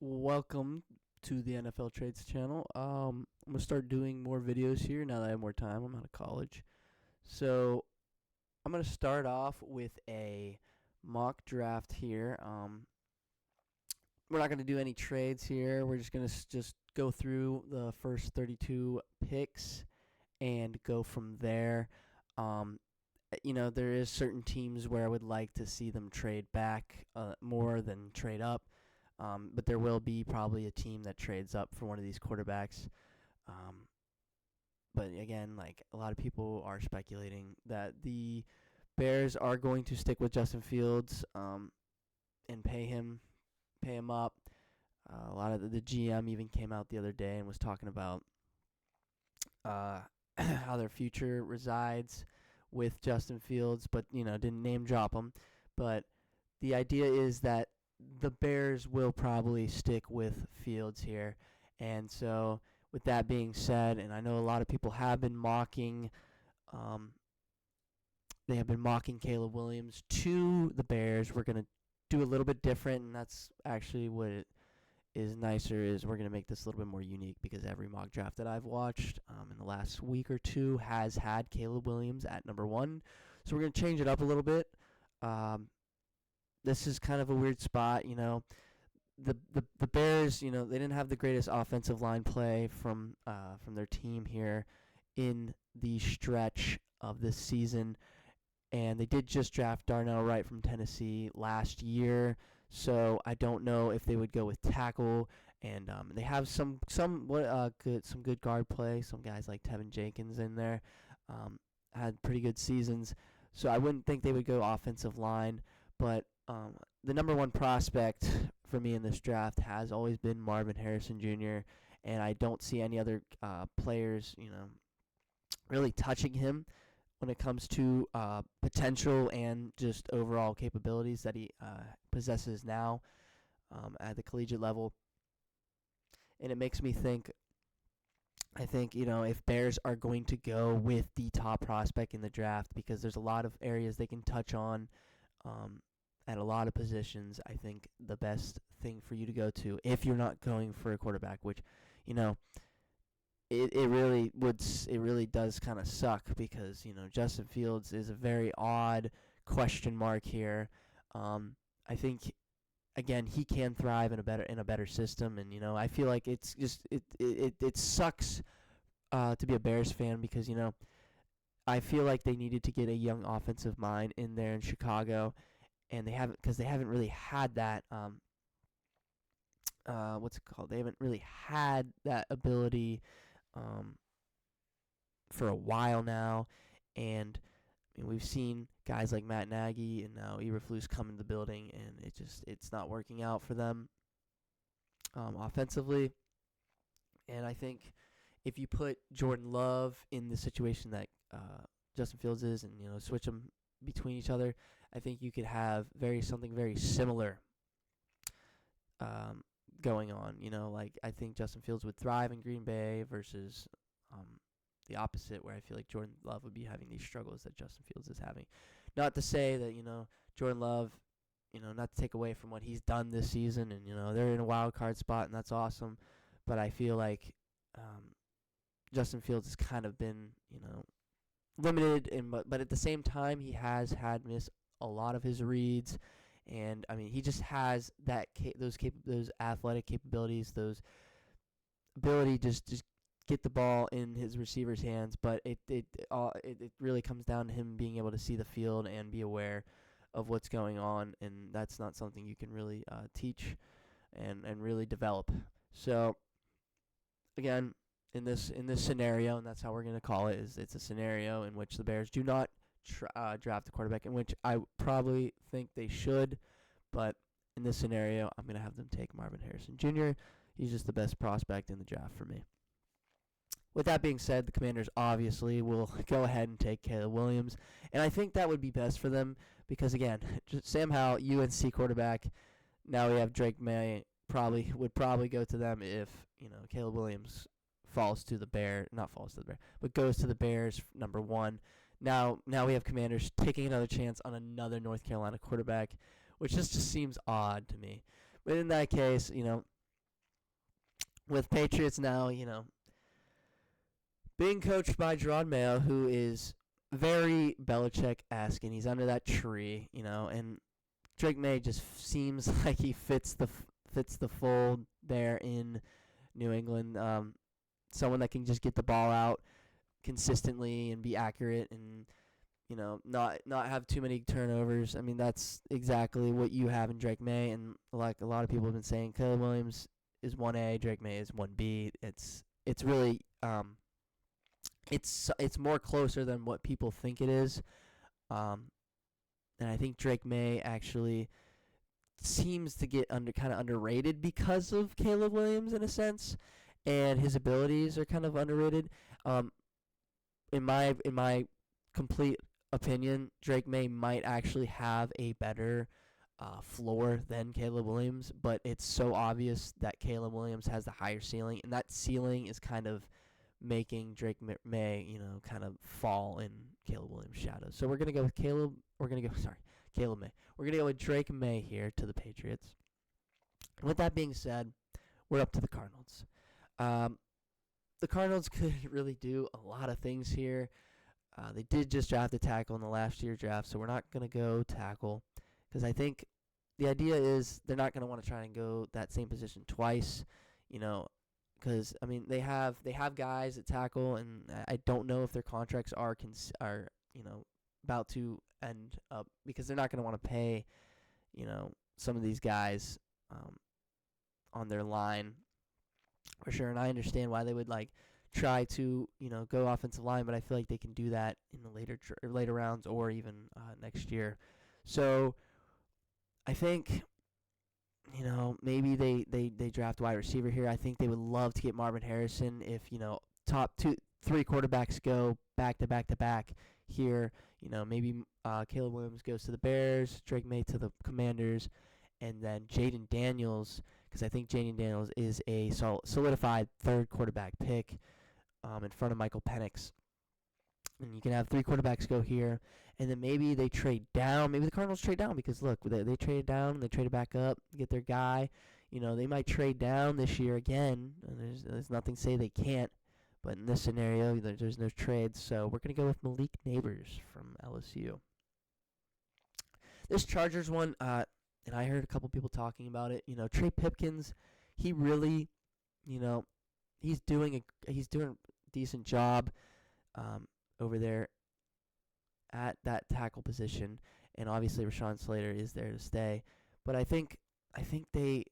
Welcome to the NFL Trades channel. I'm gonna start doing more videos here now that I have more time. I'm out of college, so I'm gonna start off with a mock draft here. We're not gonna do any trades here. We're just gonna just go through the first 32 picks and go from there. Um, there is certain teams where I would like to see them trade back more than trade up. But there will be probably a team that trades up for one of these quarterbacks. Um, but again, like a lot of people are speculating that the Bears are going to stick with Justin Fields and pay him up. A lot of the GM even came out the other day and was talking about how their future resides with Justin Fields, but didn't name drop him. But the idea is that the Bears will probably stick with Fields here. And so, with that being said, and I know a lot of people have been mocking, they have been mocking Caleb Williams to the Bears. We're going to do a little bit different, and that's actually what it is nicer is we're going to make this a little bit more unique because every mock draft that I've watched in the last week or two has had Caleb Williams at number 1. So we're going to change it up a little bit. This is kind of a weird spot, The Bears, they didn't have the greatest offensive line play from their team here in the stretch of this season, and they did just draft Darnell Wright from Tennessee last year. So I don't know if they would go with tackle, and they have some good guard play. Some guys like Tevin Jenkins in there had pretty good seasons. So I wouldn't think they would go offensive line, but the number 1 prospect for me in this draft has always been Marvin Harrison Jr., and I don't see any other players, really touching him when it comes to potential and just overall capabilities that he possesses now at the collegiate level. And it makes me think, I think, if Bears are going to go with the top prospect in the draft, because there's a lot of areas they can touch on at a lot of positions, I think the best thing for you to go to, if you're not going for a quarterback, which, it really does kind of suck because Justin Fields is a very odd question mark here. I think again he can thrive in a better system, and I feel like it's just it sucks to be a Bears fan because I feel like they needed to get a young offensive mind in there in Chicago, and they haven't really had that. What's it called? They haven't really had that ability for a while now, and we've seen guys like Matt Nagy and now Eberflus come into the building, and it's not working out for them offensively. And I think if you put Jordan Love in the situation that Justin Fields is, and switch them between each other, I think you could have something very similar going on. Like I think Justin Fields would thrive in Green Bay versus the opposite, where I feel like Jordan Love would be having these struggles that Justin Fields is having. Not to say that Jordan Love, not to take away from what he's done this season, and they're in a wild card spot, and that's awesome. But I feel like Justin Fields has kind of been limited, but at the same time he has had missed a lot of his reads. And he just has those athletic capabilities, those ability to just get the ball in his receiver's hands. But it really comes down to him being able to see the field and be aware of what's going on, and that's not something you can really teach and really develop. So again, in this scenario, and that's how we're going to call it, is it's a scenario in which the Bears do not draft a quarterback, in which I probably think they should, but in this scenario, I'm going to have them take Marvin Harrison Jr. He's just the best prospect in the draft for me. With that being said, the Commanders obviously will go ahead and take Caleb Williams, and I think that would be best for them because, again, Sam Howell, UNC quarterback, now we have Drake May, would probably go to them if Caleb Williams goes to the Bears number 1. Now we have Commanders taking another chance on another North Carolina quarterback, which just seems odd to me. But in that case, with Patriots now, being coached by Jerod Mayo, who is very Belichick-esque, and he's under that tree, and Drake May just seems like he fits the fold there in New England. Someone that can just get the ball out consistently and be accurate and not have too many turnovers. I mean, that's exactly what you have in Drake May, and like a lot of people have been saying, Caleb Williams is 1A, Drake May is 1B. It's really it's more closer than what people think it is. And I think Drake May actually seems to get kind of underrated because of Caleb Williams in a sense, and his abilities are kind of underrated. In my complete opinion, Drake May might actually have a better floor than Caleb Williams, but it's so obvious that Caleb Williams has the higher ceiling, and that ceiling is kind of making Drake May, kind of fall in Caleb Williams' shadows. So we're gonna go with Caleb May. We're gonna go with Drake May here to the Patriots. With that being said, we're up to the Cardinals. The Cardinals could really do a lot of things here. They did just draft a tackle in the last year draft, so we're not gonna go tackle because I think the idea is they're not gonna want to try and go that same position twice, because I mean they have guys at tackle, and I don't know if their contracts are about to end up because they're not going to want to pay some of these guys on their line for sure. And I understand why they would try to go offensive line, but I feel like they can do that in the later rounds or even next year. So I think maybe they draft wide receiver here. I think they would love to get Marvin Harrison if, top 2-3 quarterbacks go back to back here. Maybe Caleb Williams goes to the Bears, Drake May to the Commanders, and then Jaden Daniels, because I think Jaden Daniels is a solidified third quarterback pick in front of Michael Penix. And you can have 3 quarterbacks go here, and then maybe they trade down. Maybe the Cardinals trade down because, look, they traded down, they traded back up, get their guy. They might trade down this year again. And there's nothing to say they can't. But in this scenario, there's no trades. So we're going to go with Malik Neighbors from LSU. This Chargers one, and I heard a couple people talking about it. Trey Pipkins, he really, he's doing a decent job over there at that tackle position, and obviously Rashawn Slater is there to stay. But I think they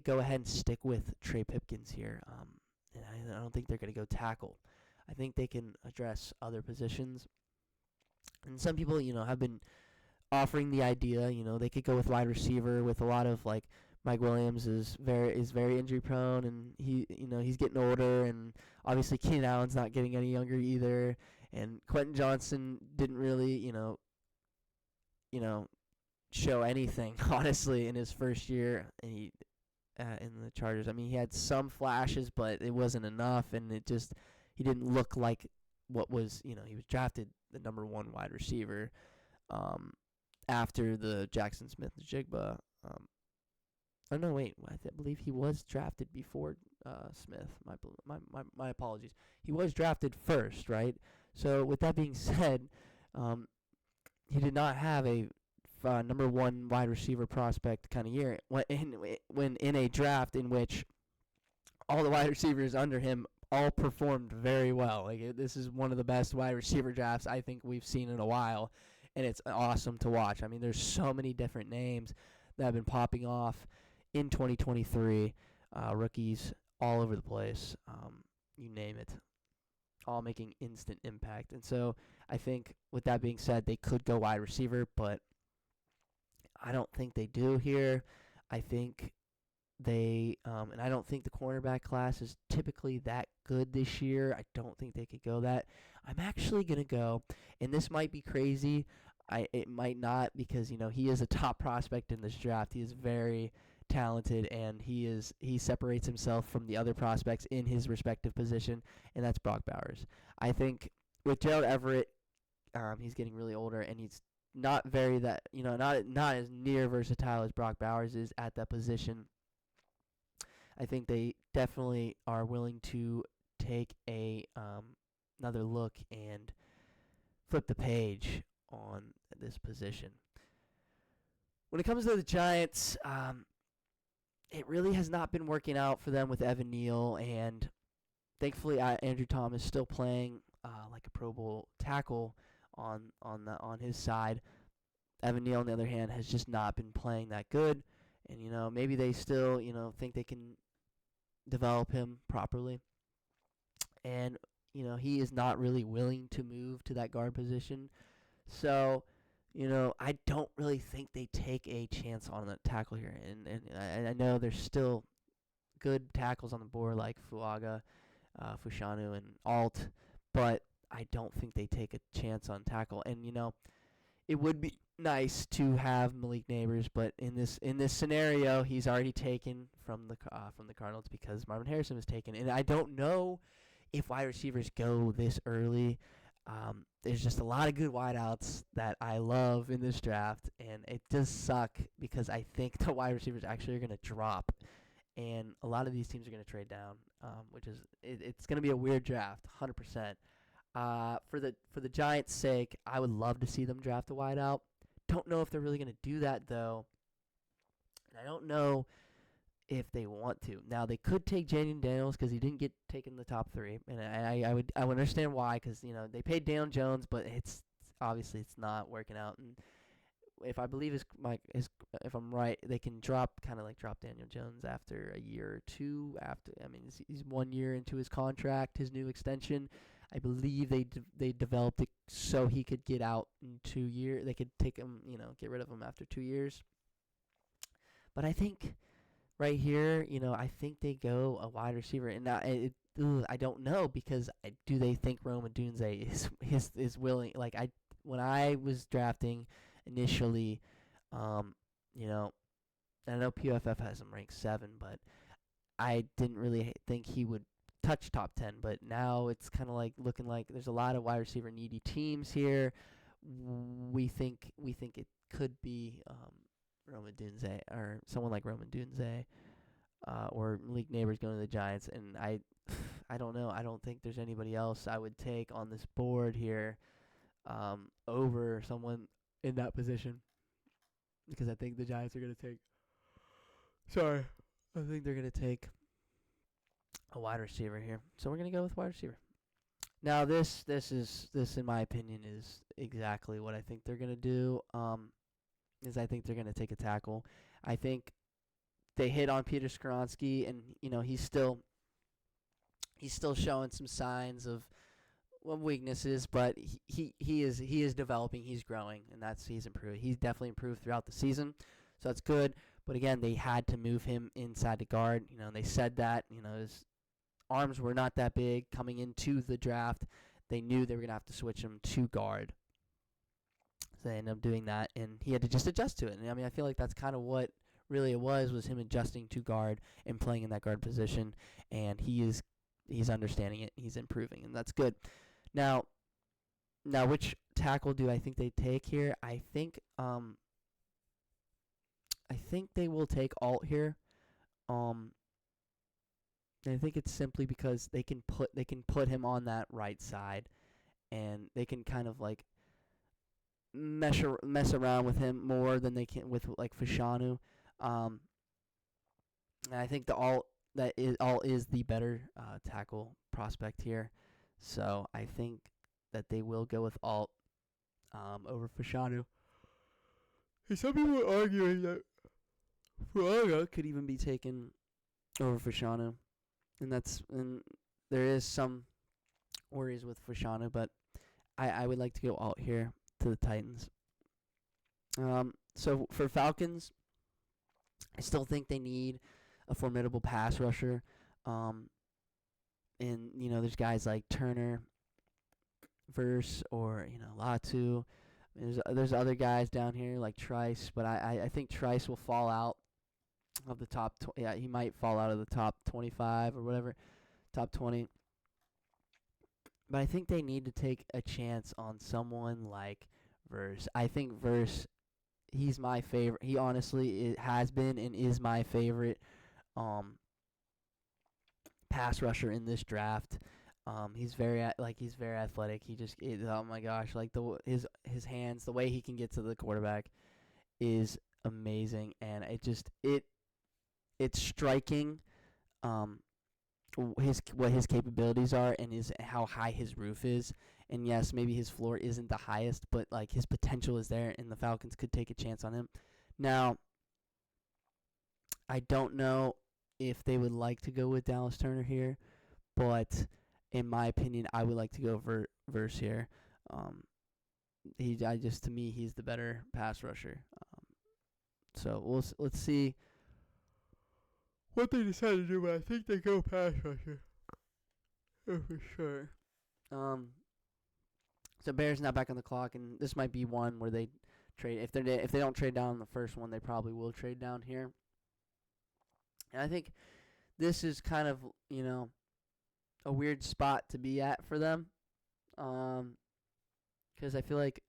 go ahead and stick with Trey Pipkins here. And I don't think they're going to go tackle. I think they can address other positions. And some people, have been offering the idea, they could go with wide receiver with a lot of Mike Williams is very injury prone, and he's getting older, and obviously Keenan Allen's not getting any younger either, and Quentin Johnson didn't really show anything honestly in his first year, and he in the Chargers. I mean, he had some flashes, but it wasn't enough, and he didn't look like what was he was drafted the number 1 wide receiver after the Jackson Smith-Njigba. Oh no, wait. I believe he was drafted before Smith. My apologies. He was drafted first, right? So with that being said, he did not have a number 1 wide receiver prospect kind of year when in a draft in which all the wide receivers under him all performed very well. This is one of the best wide receiver drafts I think we've seen in a while, and it's awesome to watch. I mean, there's so many different names that have been popping off in 2023, rookies all over the place, you name it, all making instant impact. And so I think with that being said, they could go wide receiver, but I don't think they do here. I think they, and I don't think the cornerback class is typically that good this year. I don't think they could go that. I'm actually going to go, and this might be crazy. It might not, because, he is a top prospect in this draft. He is very talented, and he separates himself from the other prospects in his respective position, and that's Brock Bowers. I think with Gerald Everett, he's getting really older, and he's not not as near versatile as Brock Bowers is at that position. I think they definitely are willing to take another look and flip the page on this position. When it comes to the Giants, it really has not been working out for them with Evan Neal, and thankfully Andrew Thomas still playing like a Pro Bowl tackle on his side. Evan Neal, on the other hand, has just not been playing that good, and maybe they still think they can develop him properly, and he is not really willing to move to that guard position. So, I don't really think they take a chance on that tackle here. And I know there's still good tackles on the board like Fushanu, and Alt, but I don't think they take a chance on tackle. And, it would be nice to have Malik Neighbors, but in this scenario, he's already taken from the Cardinals because Marvin Harrison was taken. And I don't know if wide receivers go this early. There's just a lot of good wideouts that I love in this draft, and it does suck because I think the wide receivers actually are going to drop, and a lot of these teams are going to trade down, which is it's going to be a weird draft, 100%. For the Giants' sake, I would love to see them draft a wideout. Don't know if they're really going to do that though, and I don't know if they want to. Now, they could take Jalen Daniels because he didn't get taken in the top 3, and I would understand why, because they paid Daniel Jones, but it's obviously it's not working out. And if I believe if I'm right, they can drop Daniel Jones after a year or two. He's 1 year into his contract, his new extension. I believe they developed it so he could get out in 2 years. They could take him, get rid of him after 2 years. But I think right here, I think they go a wide receiver, and I don't know because do they think Rome Odunze is willing? Like when I was drafting initially, I know PFF has him ranked 7, but I didn't really think he would touch top 10. But now it's kind of like looking like there's a lot of wide receiver needy teams here. We think it could be Rome Odunze or someone like Rome Odunze. Or Malik Neighbors going to the Giants, and I don't know. I don't think there's anybody else I would take on this board here over someone in that position, because I think the Giants are going to take. I think they're going to take a wide receiver here, so we're going to go with wide receiver. Now this in my opinion is exactly what I think they're going to do. Is I think they're going to take a tackle. I think they hit on Peter Skoronski, and he's still showing some signs of weaknesses, but he is developing, he's growing, and he's improved. He's definitely improved throughout the season, so that's good. But again, they had to move him inside the guard. They said that his arms were not that big coming into the draft. They knew they were gonna have to switch him to guard, so they ended up doing that, and he had to just adjust to it. And I feel like that's kind of what really it was him adjusting to guard and playing in that guard position, and he's understanding it, he's improving, and that's good. Now which tackle do I think they take here? I think they will take Alt here. And I think it's simply because they can put him on that right side, and they can kind of like mess around with him more than they can with like Fashanu. And I think Alt is the better tackle prospect here. So I think that they will go with Alt over Fashanu. Some people are arguing that Fuaga could even be taken over Fashanu. And there is some worries with Fashanu, but I would like to go Alt here to the Titans. So for Falcons, I still think they need a formidable pass rusher. And there's guys like Turner, Verse, or Latu. There's other guys down here like Trice, but I think Trice will fall out of the top. He might fall out of the top 25 or whatever, top 20. But I think they need to take a chance on someone like Verse. I think Verse, he's my favorite. He honestly has been and is my favorite pass rusher in this draft. He's very athletic. Oh my gosh, like his hands, the way he can get to the quarterback is amazing, and it's striking. What his capabilities are and how high his roof is. And yes, maybe his floor isn't the highest, but like his potential is there, and the Falcons could take a chance on him. Now, I don't know if they would like to go with Dallas Turner here, but in my opinion, I would like to go Verse here. To me, he's the better pass rusher. So let's see what they decide to do, but I think they go pass rusher. Oh, for sure. So Bears now back on the clock, and this might be one where they trade. If they don't trade down in the first one, they probably will trade down here. And I think this is kind of, a weird spot to be at for them, because I feel like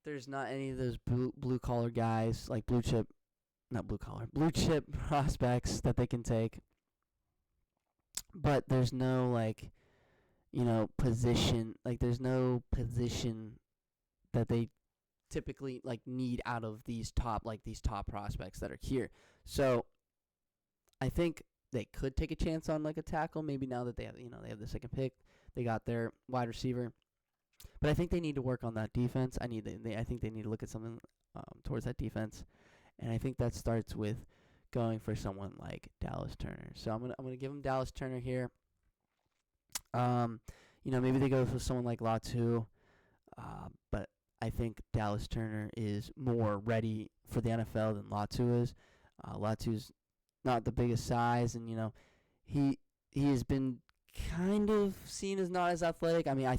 there's not any of those blue collar guys, like blue chip prospects that they can take. But there's no position, there's no position that they typically need out of these top prospects that are here. So I think they could take a chance on a tackle, maybe now that they have the second pick. They got their wide receiver. But I think they need to work on that defense. I think they need to look at something towards that defense. And I think that starts with going for someone like Dallas Turner. So I'm gonna give them Dallas Turner here. Maybe they go for someone like Latu, but I think Dallas Turner is more ready for the NFL than Latu is. Latu's not the biggest size, and he has been kind of seen as not as athletic. I mean, I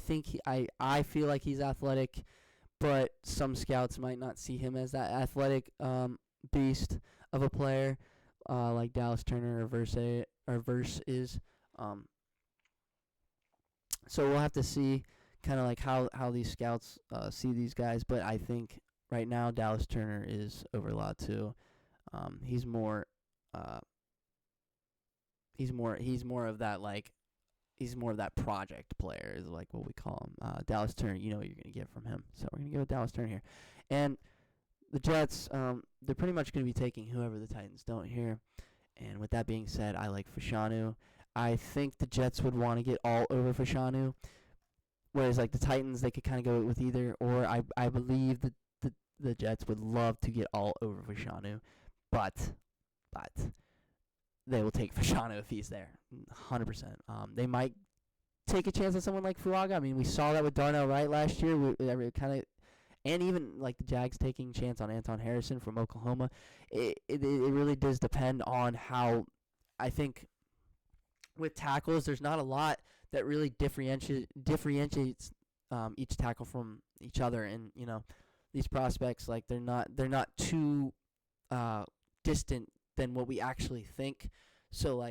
feel like he's athletic, but some scouts might not see him as that athletic beast of a player like Dallas Turner or Verse is. So we'll have to see kind of how these scouts see these guys, but I think right now Dallas Turner is over Latu. He's more of that project player, is like what we call him. Dallas Turner, you know what you're going to get from him. So we're going to go with Dallas Turner here. And the Jets, they're pretty much going to be taking whoever the Titans don't here. And with that being said, I like Fashanu. I think the Jets would want to get all over Fashanu, whereas the Titans, they could kind of go with either. Or I believe that the Jets would love to get all over Fashanu, but they will take Fashanu if he's there, 100%. They might take a chance on someone like Fuaga. I mean, we saw that with Darnell Wright last year. And even the Jags taking a chance on Anton Harrison from Oklahoma. It really does depend on how. I think with tackles, there's not a lot that really differentiates each tackle from each other, and these prospects, they're not too distant than what we actually think. So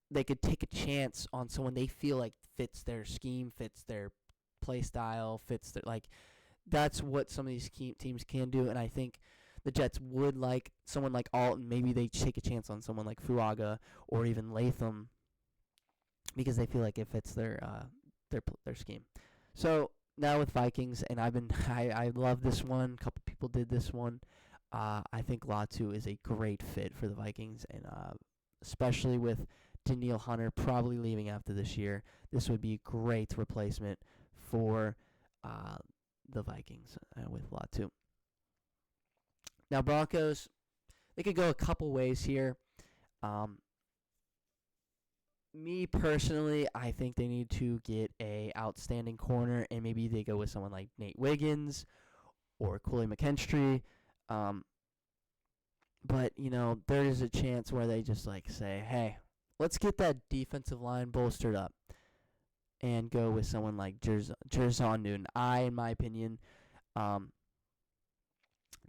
they could take a chance on someone they feel like fits their scheme, fits their play style, fits their that's what some of these teams can do, and I think the Jets would like someone like Alton. Maybe they take a chance on someone like Fuaga or even Latham because they feel like it fits their scheme. So now with Vikings, and I love this one. A couple people did this one. I think Latu is a great fit for the Vikings, and especially with Danielle Hunter probably leaving after this year, this would be a great replacement for the Vikings with Latu. Now Broncos, they could go a couple ways here. Me personally, I think they need to get a outstanding corner, and maybe they go with someone like Nate Wiggins or Cooley McKinstry. But there is a chance where they just say, hey, let's get that defensive line bolstered up and go with someone like Jerzon Newton. In my opinion,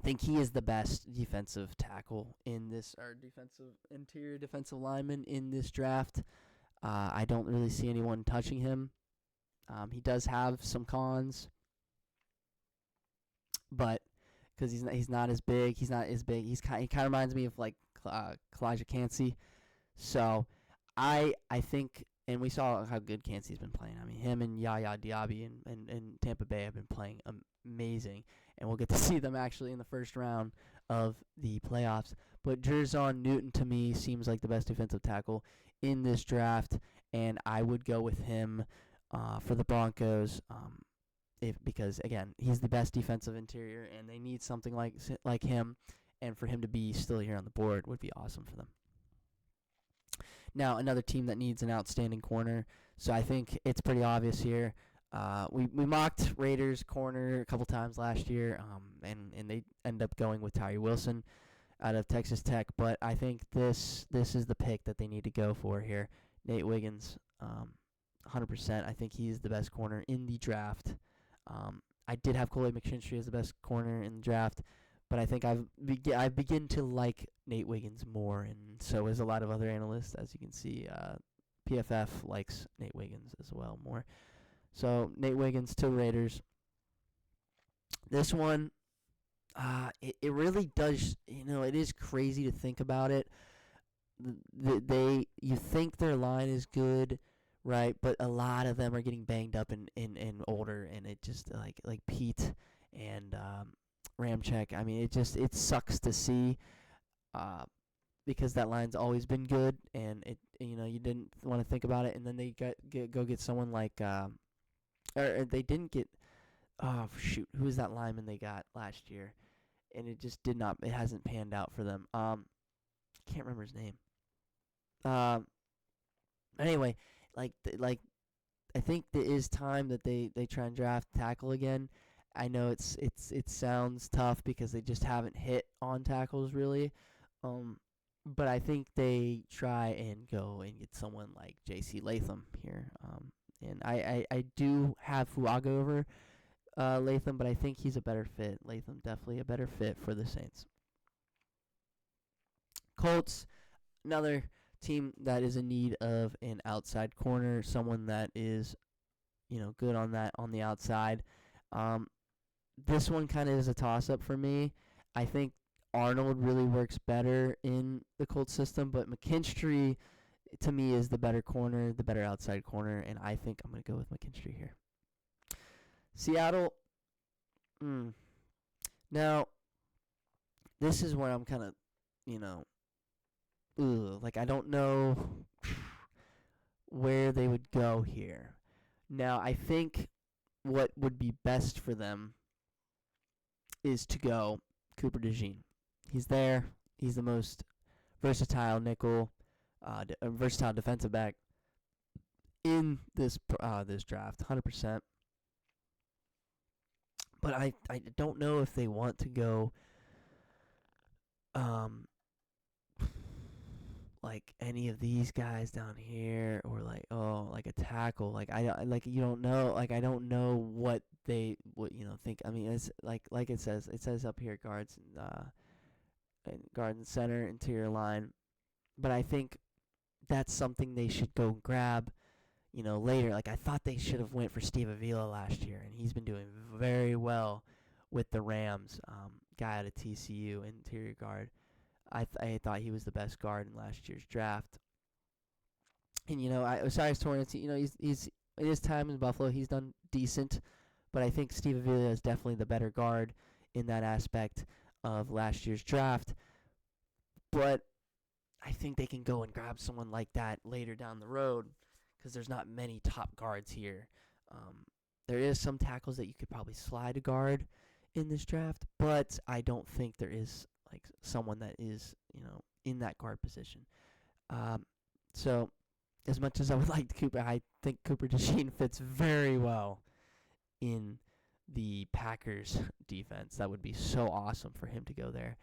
think he is the best defensive tackle in this, or interior defensive lineman in this draft. I don't really see anyone touching him. He does have some cons, but because he's not as big. He kind of reminds me of Kalijah Cansey. So I think, and we saw how good Cansey's been playing. I mean, him and Yaya Diaby and Tampa Bay have been playing amazing, and we'll get to see them actually in the first round of the playoffs. But Jerzon Newton, to me, seems like the best defensive tackle in this draft, and I would go with him for the Broncos. Because again, he's the best defensive interior, and they need something like him, and for him to be still here on the board would be awesome for them. Now, another team that needs an outstanding corner, so I think it's pretty obvious here. We mocked Raiders corner a couple times last year, and they end up going with Tyree Wilson out of Texas Tech. But I think this is the pick that they need to go for here. Nate Wiggins, 100%. I think he's the best corner in the draft. I did have Kool-Aid McKinstry as the best corner in the draft, but I think I begin to like Nate Wiggins more, and so is a lot of other analysts. As you can see, PFF likes Nate Wiggins as well more. So Nate Wiggins to Raiders. This one, it really does. It is crazy to think about it. You think their line is good, right? But a lot of them are getting banged up and older, and it just like Pete and Ramczyk. I mean, it sucks to see, because that line's always been good, and you didn't want to think about it, and then they go get someone like or they didn't get, oh shoot, who was that lineman they got last year, and it just did not. It hasn't panned out for them. Can't remember his name. Anyway, I think there is time that they try and draft tackle again. I know it sounds tough because they just haven't hit on tackles really, but I think they try and go and get someone like J.C. Latham here. And I do have Fuaga over Latham, but I think he's a better fit. Latham definitely a better fit for the Saints. Colts, another team that is in need of an outside corner, someone that is, good on the outside. This one kind of is a toss-up for me. I think Arnold really works better in the Colts system, but McKinstry, to me, is the better corner, the better outside corner, and I think I'm going to go with McKinstry here. Seattle, now, this is where I'm kind of, I don't know where they would go here. Now, I think what would be best for them is to go Cooper DeJean. He's there. He's the most versatile nickel, versatile defensive back in this draft, 100%. But I don't know if they want to go like any of these guys down here, or like a tackle. You don't know. I don't know what they think. I mean, it's like it says up here, guards and guard and center, interior line. But I think that's something they should go grab, later. I thought they should have went for Steve Avila last year, and he's been doing very well with the Rams. Guy out of TCU, interior guard. I thought he was the best guard in last year's draft. And Osiris Torrance, he's in his time in Buffalo, he's done decent, but I think Steve Avila is definitely the better guard in that aspect of last year's draft. But I think they can go and grab someone like that later down the road, because there's not many top guards here. There is some tackles that you could probably slide a guard in this draft, but I don't think there is someone that is, in that guard position. So as much as I would like Cooper, I think Cooper DeJean fits very well in the Packers defense. That would be so awesome for him to go there.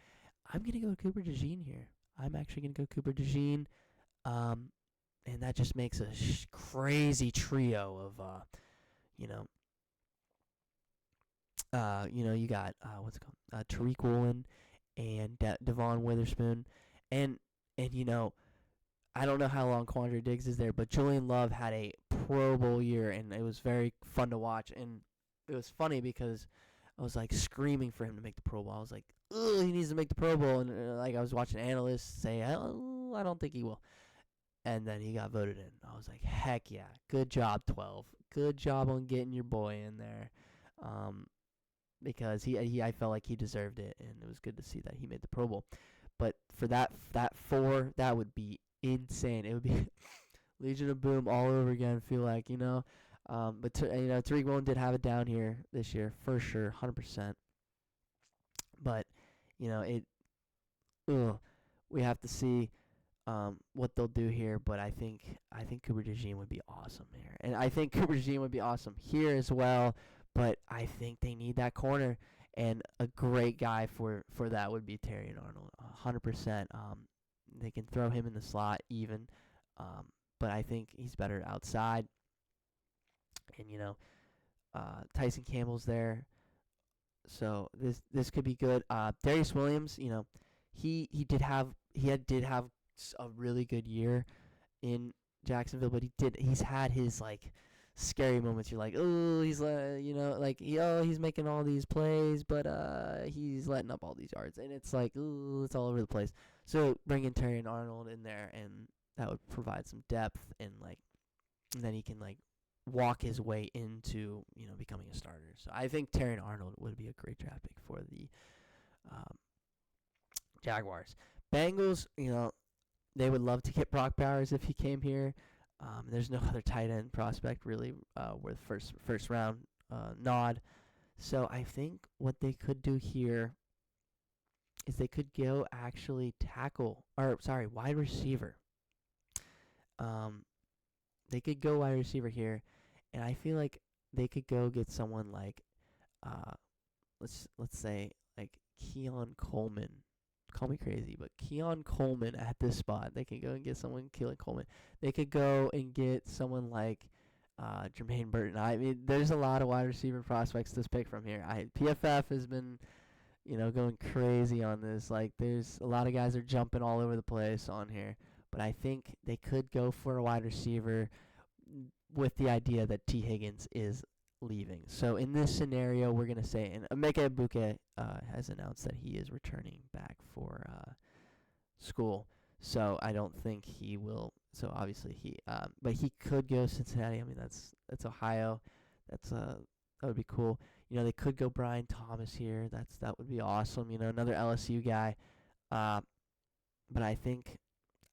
I'm going to go Cooper DeJean here. I'm actually going to go Cooper DeJean. And that just makes a crazy trio of, you got, what's it called? Tariq Woolen and Devon Witherspoon. And I don't know how long Quandre Diggs is there, but Julian Love had a Pro Bowl year, and it was very fun to watch. And it was funny because I was screaming for him to make the Pro Bowl. I was like, ugh, he needs to make the Pro Bowl. And I was watching analysts say, I don't think he will. and then he got voted in. I was like, heck yeah, good job, 12. Good job on getting your boy in there, because he I felt like he deserved it, and it was good to see that he made the Pro Bowl. But for that 4, that would be insane. It would be Legion of Boom all over again. I feel like, but Tariq Woolen did have it down here this year for sure, 100%. But it. Ugh, we have to see what they'll do here. But I think Cooper DeJean would be awesome here, and I think Cooper DeJean would be awesome here as well. But I think they need that corner, and a great guy for that would be Terrion Arnold, 100%. They can throw him in the slot even, but I think he's better outside. And Tyson Campbell's there, so this could be good. Darius Williams, he did have a really good year in Jacksonville, but he's had his like scary moments. You're like, oh, he's he's making all these plays, but he's letting up all these yards, and it's like, ooh, it's all over the place. So bringing Terrion Arnold in there, and that would provide some depth, and then he can walk his way into becoming a starter. So I think Terrion Arnold would be a great draft pick for the Jaguars. Bengals, they would love to get Brock Bowers if he came here. There's no other tight end prospect really worth first round nod. So I think what they could do here is they could go actually wide receiver. They could go wide receiver here, and I feel like they could go get someone like let's say like Keon Coleman. Call me crazy, but Keon Coleman at this spot. They could go and get someone, Keon Coleman. They could go and get someone like Jermaine Burton. I mean, there's a lot of wide receiver prospects to pick from here. PFF has been, going crazy on this. Like, there's a lot of guys are jumping all over the place on here. But I think they could go for a wide receiver with the idea that T. Higgins is leaving. So in this scenario, we're going to say, and Emeka Egbuka has announced that he is returning back for school. So I don't think he will. So obviously but he could go Cincinnati. I mean, that's Ohio. That would be cool. They could go Brian Thomas here. That would be awesome. Another LSU guy. But I think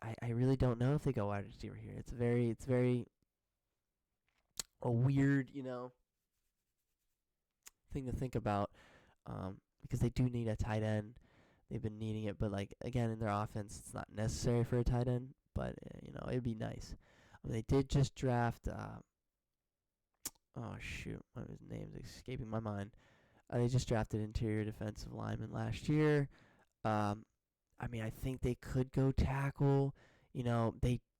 I really don't know if they go wide receiver here. It's very a weird, thing to think about, because they do need a tight end. They've been needing it, but again, in their offense, it's not necessary for a tight end. But it'd be nice. They did just draft. Oh shoot, his name's escaping my mind. They just drafted interior defensive lineman last year. I mean, I think they could go tackle.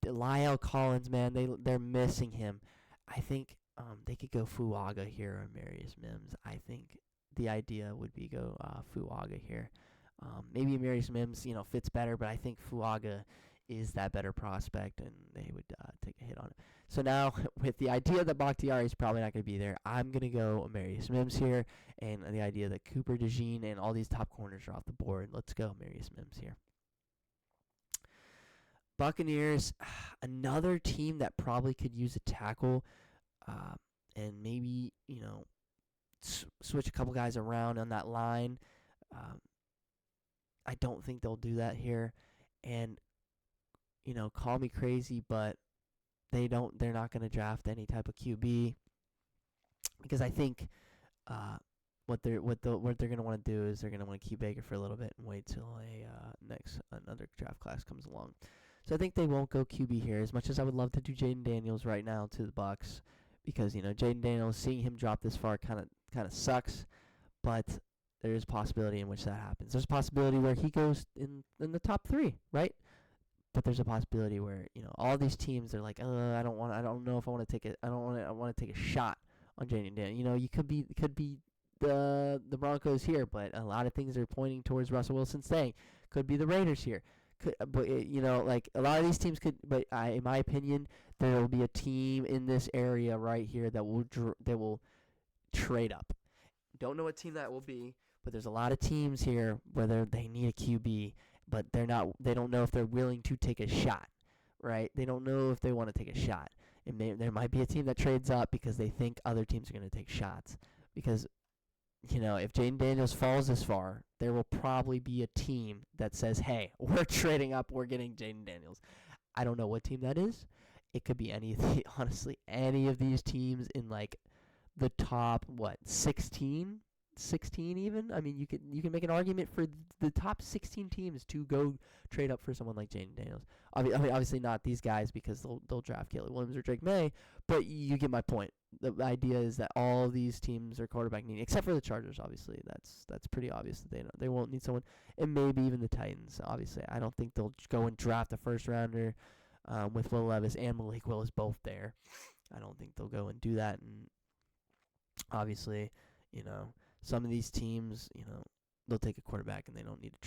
Lyle Collins, man, they're missing him. I think they could go Fuaga here or Marius Mims. I think the idea would be go Fuaga here. Maybe Marius Mims, fits better, but I think Fuaga is that better prospect, and they would take a hit on it. So now, with the idea that Bakhtiari is probably not going to be there, I'm going to go Marius Mims here, and the idea that Cooper DeJean and all these top corners are off the board. Let's go Marius Mims here. Buccaneers, another team that probably could use a tackle, and maybe, switch a couple guys around on that line. I don't think they'll do that here. And, call me crazy, but they're not going to draft any type of QB, because I think what they're going to want to do is they're going to want to keep Baker for a little bit and wait till another draft class comes along. So I think they won't go QB here, as much as I would love to do Jaden Daniels right now to the Bucs, because Jaden Daniels, seeing him drop this far kind of sucks, but there is a possibility in which that happens. There's a possibility where he goes in the top 3, right? But there's a possibility where all these teams are like, I don't know if I want to take it. I want to take a shot on Jaden Daniels. You could be the Broncos here, but a lot of things are pointing towards Russell Wilson staying. Could be the Raiders here. But a lot of these teams could. But in my opinion, there will be a team in this area right here that will trade up. Don't know what team that will be, but there's a lot of teams here whether they need a QB, but they don't know if they're willing to take a shot. right? They don't know if they want to take a shot. There might be a team that trades up because they think other teams are going to take shots. Because, if Jaden Daniels falls this far, there will probably be a team that says, hey, we're trading up, we're getting Jaden Daniels. I don't know what team that is. It could be honestly, any of these teams in like the top 16 even. I mean, you can make an argument for the top 16 teams to go trade up for someone like Jaden Daniels. Obviously not these guys because they'll draft Caleb Williams or Drake May, but you get my point. The idea is that all these teams are quarterback needing, except for the Chargers. Obviously, that's pretty obvious that they won't need someone, and maybe even the Titans. Obviously, I don't think they'll go and draft a first rounder with Will Levis and Malik Willis both there. I don't think they'll go and do that, and obviously, some of these teams, they'll take a quarterback and they don't need to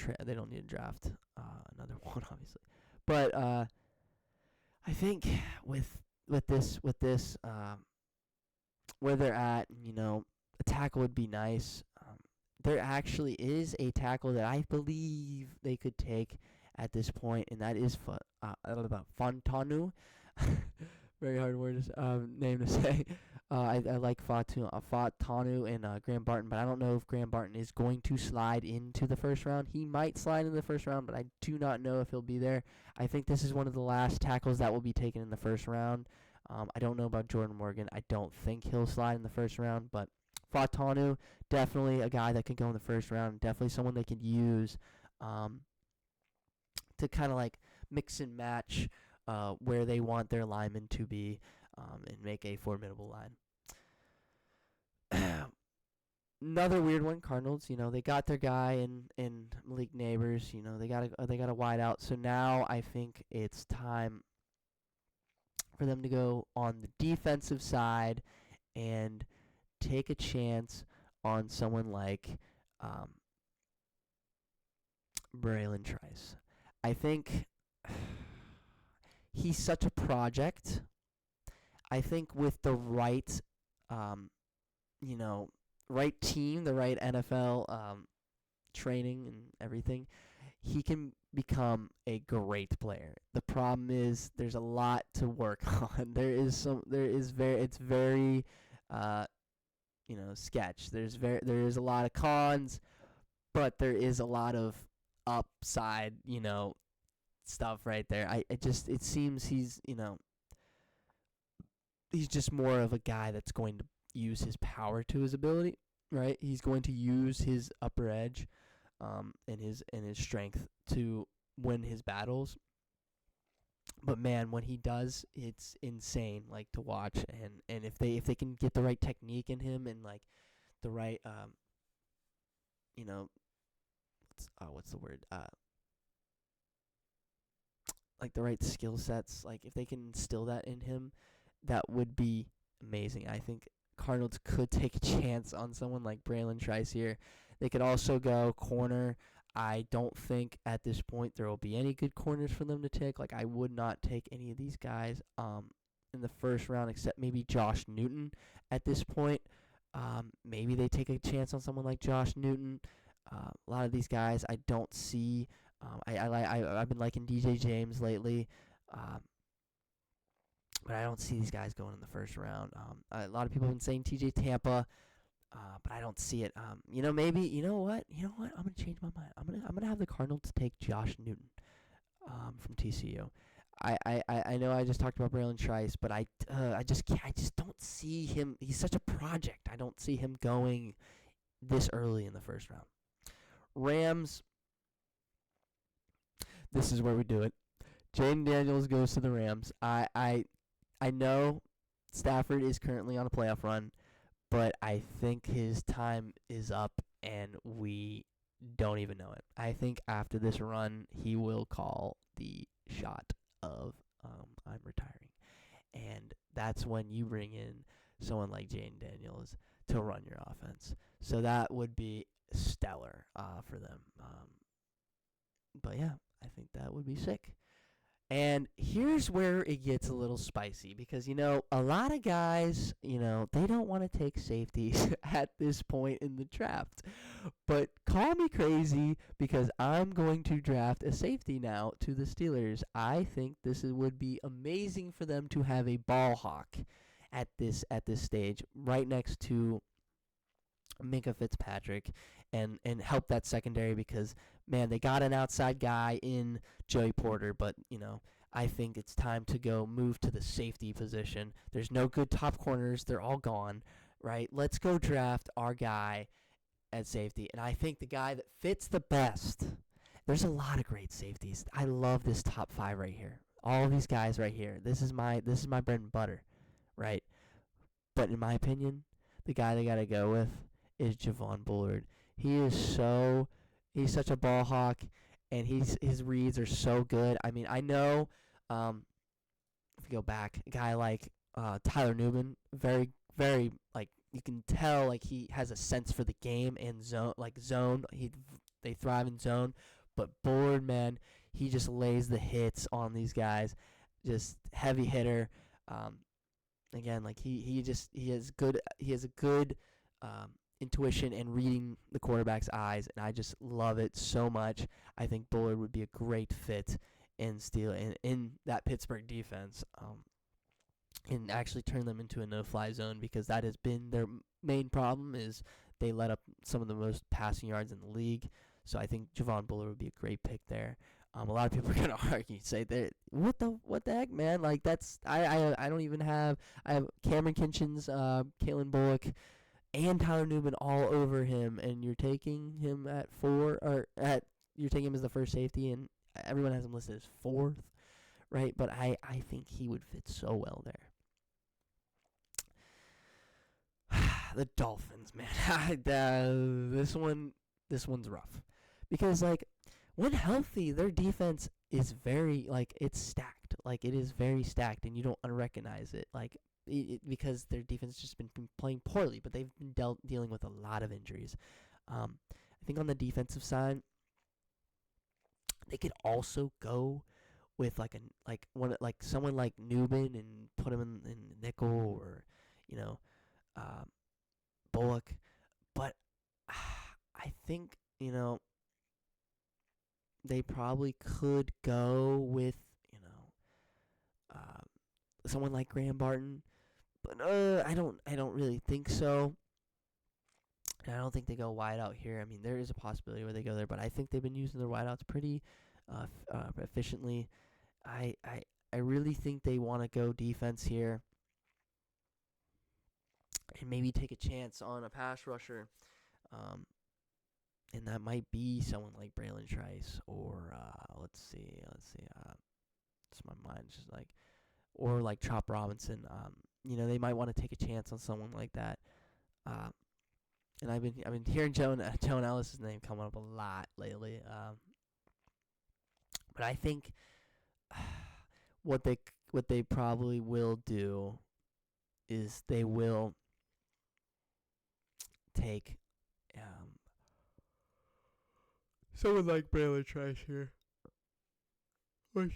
draft another one, obviously. But I think with this where they're at, a tackle would be nice. There actually is a tackle that I believe they could take at this point, and that is Fontanu. Very hard name to say. I like Fatanu and Graham Barton, but I don't know if Graham Barton is going to slide into the first round. He might slide in the first round, but I do not know if he'll be there. I think this is one of the last tackles that will be taken in the first round. I don't know about Jordan Morgan. I don't think he'll slide in the first round, but Fatanu, definitely a guy that could go in the first round. Definitely someone they could use to kind of like mix and match where they want their linemen to be and make a formidable line. Another weird one, Cardinals. They got their guy in Malik Neighbors. They got a wide out. So now I think it's time for them to go on the defensive side and take a chance on someone like Braylon Trice. I think he's such a project. I think with the right, right team, the right NFL training and everything, he can become a great player. The problem is there's a lot to work on. It's very sketch. There is a lot of cons, but there is a lot of upside, stuff right there. It seems he's just more of a guy that's going to use his power to his ability, right? He's going to use his upper edge and his strength to win his battles. But man, when he does, it's insane, like, to watch. And if they can get the right technique in him and like the right what's the word? Like the right skill sets, like if they can instill that in him, that would be amazing. I think Cardinals could take a chance on someone like Braylon Trice here. They could also go corner. I don't think at this point there will be any good corners for them to take. Like, I would not take any of these guys in the first round except maybe Josh Newton at this point. Maybe they take a chance on someone like Josh Newton. A lot of these guys I don't see. I've been liking DJ James lately, but I don't see these guys going in the first round. A lot of people have been saying TJ Tampa, but I don't see it. Maybe you know what? I'm gonna change my mind. I'm gonna have the Cardinals take Josh Newton from TCU. I know I just talked about Braylon Trice, but I just don't see him. He's such a project. I don't see him going this early in the first round. Rams. This is where we do it. Jaden Daniels goes to the Rams. I know Stafford is currently on a playoff run, but I think his time is up, and we don't even know it. I think after this run, he will call the shot of I'm retiring. And that's when you bring in someone like Jaden Daniels to run your offense. So that would be stellar for them. But yeah, I think that would be sick. And here's where it gets a little spicy because, a lot of guys, they don't want to take safeties at this point in the draft. But call me crazy because I'm going to draft a safety now to the Steelers. I think would be amazing for them to have a ball hawk at this stage right next to Minka Fitzpatrick and help that secondary because, man, they got an outside guy in Joey Porter, but, I think it's time to go move to the safety position. There's no good top corners. They're all gone, right? Let's go draft our guy at safety. And I think the guy that fits the best, there's a lot of great safeties. I love this top 5 right here. All of these guys right here. This is my bread and butter, right? But in my opinion, the guy they got to go with is Javon Bullard. He's such a ball hawk, and his reads are so good. I mean, I know, if you go back, a guy like Tyler Newman, very, very, like, you can tell, like, he has a sense for the game and zone. They thrive in zone. But Bullard, man, he just lays the hits on these guys. Just heavy hitter. Again, like he has a good intuition and reading the quarterback's eyes, and I just love it so much. I think Bullard would be a great fit in that Pittsburgh defense, and actually turn them into a no-fly zone because that has been their main problem is they let up some of the most passing yards in the league. So I think Javon Bullard would be a great pick there. A lot of people are gonna argue, say that what the heck, man? Like that's I don't even have I have Cameron Kinchins, Kalen Bullock, and Tyler Newman all over him, and you're taking him at 4 you're taking him as the first safety, and everyone has him listed as 4th, right? But I think he would fit so well there. The Dolphins, man, this one's rough because like. When healthy, their defense is very, it's stacked. It is very stacked, and you don't recognize it, because their defense has just been playing poorly, but they've been dealing with a lot of injuries. I think on the defensive side, they could also go with, someone like Newman and put him in nickel or, Bullock. But I think, they probably could go with, someone like Graham Barton, but I don't really think so. And I don't think they go wide out here. I mean, there is a possibility where they go there, but I think they've been using their wideouts pretty efficiently. I really think they want to go defense here and maybe take a chance on a pass rusher. And that might be someone like Braylon Trice or let's see, just my mind's just or like Chop Robinson. They might want to take a chance on someone like that. And I've been hearing Joan Ellis' name come up a lot lately. But I think what they probably will do is they will take someone like Braylon Trice here. The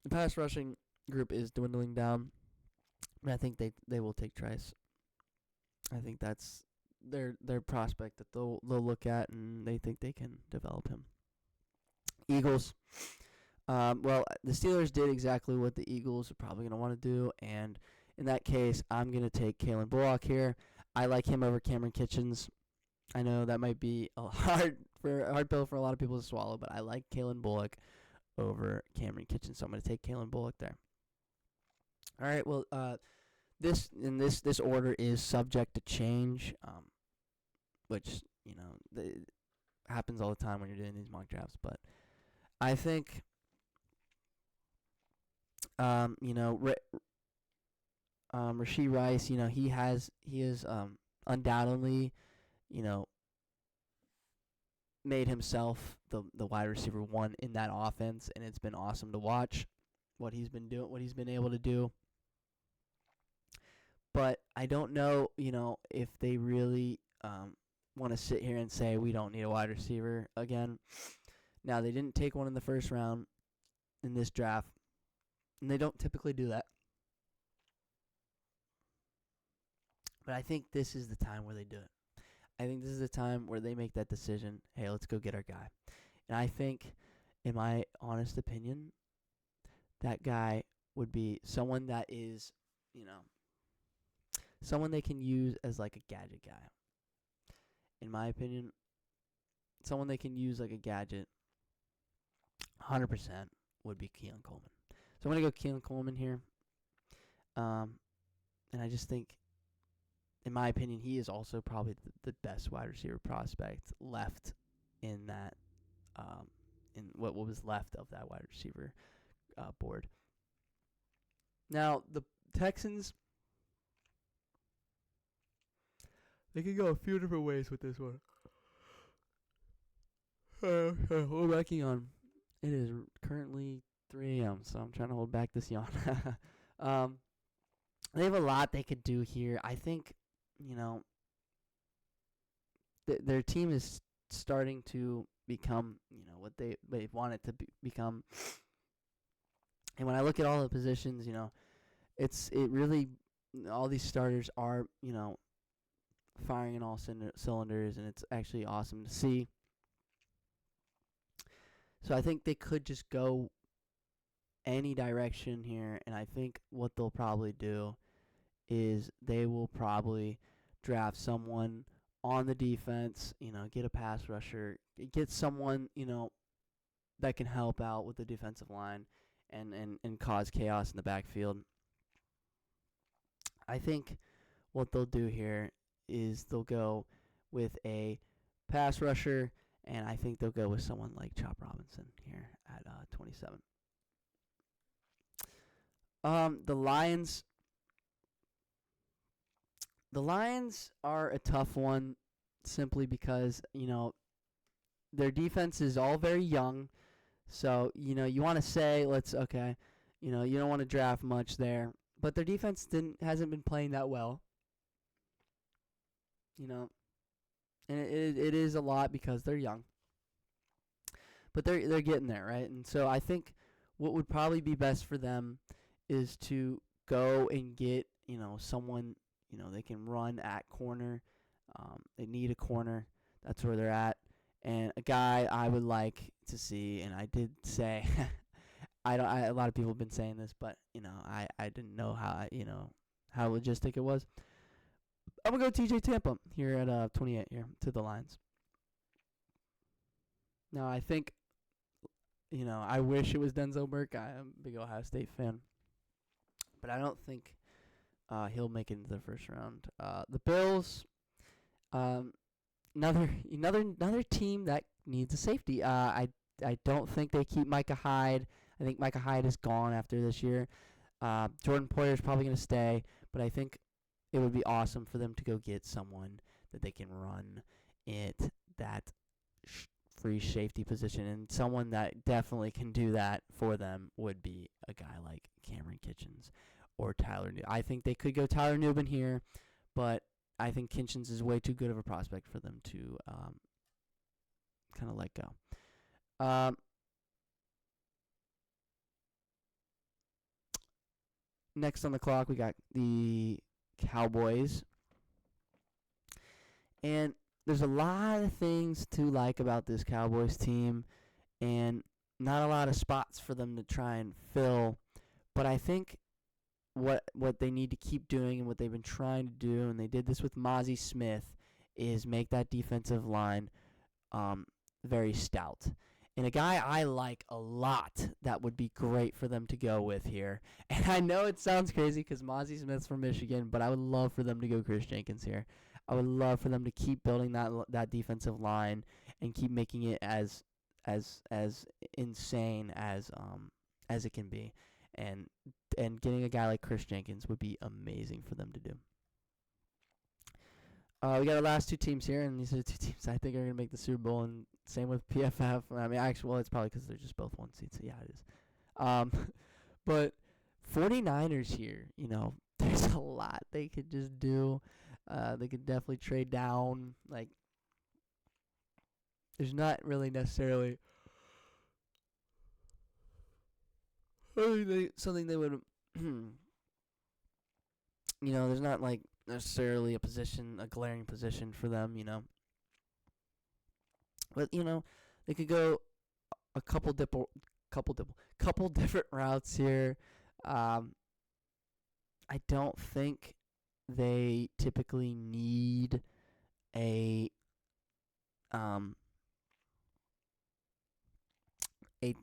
pass rushing group is dwindling down. I think they will take Trice. I think that's their prospect that they'll look at, and they think they can develop him. Eagles. Well, the Steelers did exactly what the Eagles are probably going to want to do, and in that case, I'm going to take Kalen Bullock here. I like him over Cameron Kitchens. I know that might be a hard pill for a lot of people to swallow, but I like Kalen Bullock over Cameron Kitchens, so I'm going to take Kalen Bullock there. All right, well, this order is subject to change, which happens all the time when you're doing these mock drafts. But I think, Rashee Rice, he is undoubtedly, made himself the wide receiver 1 in that offense, and it's been awesome to watch what he's been able to do. But I don't know, if they really want to sit here and say we don't need a wide receiver again. Now, they didn't take one in the first round in this draft, and they don't typically do that. But I think this is the time where they do it. I think this is the time where they make that decision, hey, let's go get our guy. And I think, in my honest opinion, that guy would be someone that is, someone they can use as like a gadget guy. In my opinion, someone they can use like a gadget, 100% would be Keelan Coleman. So I'm going to go Keelan Coleman here. And I just think, in my opinion, he is also probably the best wide receiver prospect left in that, in what was left of that wide receiver board. Now, the Texans, they could go a few different ways with this one. We're backing on. It is currently 3 a.m., so I'm trying to hold back this yawn. They have a lot they could do here. I think, their team is starting to become, what they want it to become. And when I look at all the positions, all these starters are, firing in all cylinders, and it's actually awesome to see. So I think they could just go any direction here, and I think what they'll probably do is they will probably draft someone on the defense, get a pass rusher, get someone, that can help out with the defensive line and cause chaos in the backfield. I think what they'll do here is they'll go with a pass rusher, and I think they'll go with someone like Chop Robinson here at 27. The Lions are a tough one simply because, their defense is all very young. So, you want to say, you don't want to draft much there. But their defense hasn't been playing that well. And it is a lot because they're young. But they're getting there, right? And so I think what would probably be best for them is to go and get, someone, they can run at corner. They need a corner. That's where they're at. And a guy I would like to see, and I did say, a lot of people have been saying this, but, I didn't know how logistic it was. I'm going to go TJ Tampa here at 28 here to the Lions. Now, I think, I wish it was Denzel Burke. I'm a big Ohio State fan. But I don't think he'll make it into the first round. The Bills, another team that needs a safety. I don't think they keep Micah Hyde. I think Micah Hyde is gone after this year. Jordan Poyer is probably going to stay, but I think it would be awesome for them to go get someone that they can run that free safety position, and someone that definitely can do that for them would be a guy like Cameron Kitchens or Tyler Nubin. I think they could go Tyler Nubin here, but I think Kitchens is way too good of a prospect for them to kind of let go. Next on the clock, we got the Cowboys. And there's a lot of things to like about this Cowboys team, and not a lot of spots for them to try and fill. But I think what they need to keep doing and what they've been trying to do, and they did this with Mozzie Smith, is make that defensive line very stout. And a guy I like a lot that would be great for them to go with here. And I know it sounds crazy because Mozzie Smith's from Michigan, but I would love for them to go Chris Jenkins here. I would love for them to keep building that defensive line and keep making it as insane as it can be. And getting a guy like Chris Jenkins would be amazing for them to do. We got our last two teams here, and these are the two teams I think are going to make the Super Bowl, and same with PFF. I mean, actually, well, it's probably because they're just both one seed, so yeah, it is. But 49ers here, there's a lot they could just do. They could definitely trade down. Like, there's not really necessarily something they would, there's not like necessarily a glaring position for them, But they could go a couple different routes here. I don't think they typically need a um a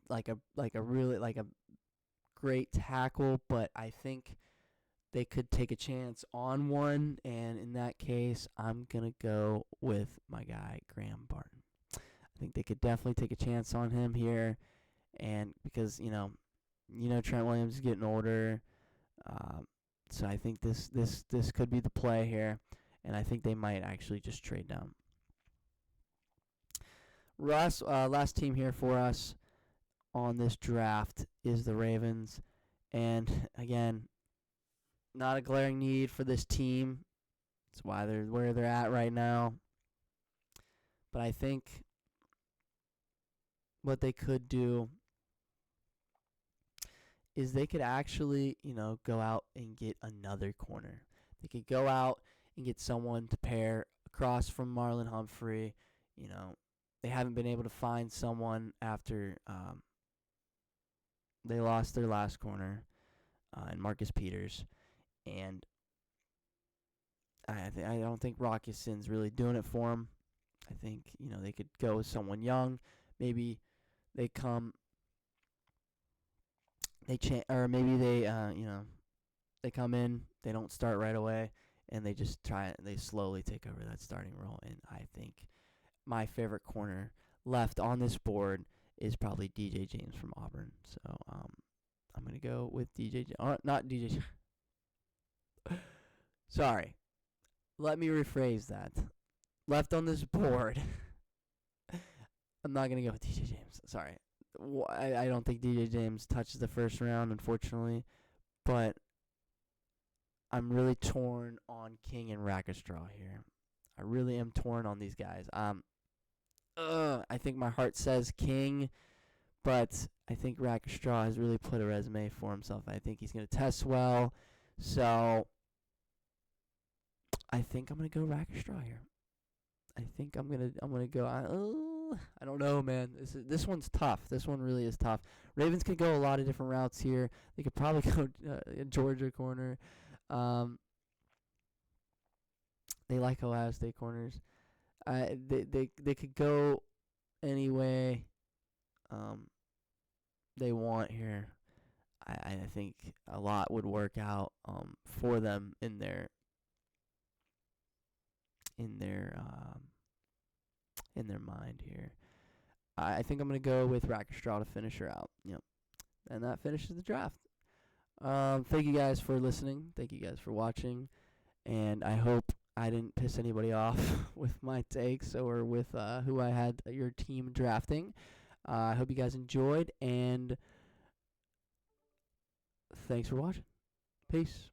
great tackle, but I think they could take a chance on one, and in that case, I'm gonna go with my guy Graham Barton. I think they could definitely take a chance on him here, and because Trent Williams is getting older, so I think this could be the play here, and I think they might actually just trade down. Last team here for us on this draft is the Ravens, and again, not a glaring need for this team. That's why they're where they're at right now. But I think what they could do is they could actually, go out and get another corner. They could go out and get someone to pair across from Marlon Humphrey. They haven't been able to find someone after they lost their last corner, and Marcus Peters. And I don't think Rockison's really doing it for him. I think they could go with someone young. Maybe they come. Maybe they come in. They don't start right away, and they just they slowly take over that starting role. And I think my favorite corner left on this board is probably DJ James from Auburn. So I'm gonna go with not DJ. Sorry. Let me rephrase that. Left on this board. I'm not going to go with DJ James. Sorry. I don't think DJ James touches the first round, unfortunately. But I'm really torn on King and Rackstraw here. I really am torn on these guys. I think my heart says King, but I think Rackstraw has really put a resume for himself. I think he's going to test well. So I think I'm gonna go Rackstraw here. I think I'm gonna go. I don't know, man. This one's tough. This one really is tough. Ravens could go a lot of different routes here. They could probably go Georgia corner. They like Ohio State corners. They could go any way they want here. I think a lot would work out for them in their mind here. I think I'm gonna go with Rackstraw to finish her out. Yep, and that finishes the draft. Thank you guys for listening. Thank you guys for watching, and I hope I didn't piss anybody off with my takes or with who I had your team drafting. I hope you guys enjoyed, and thanks for watching. Peace.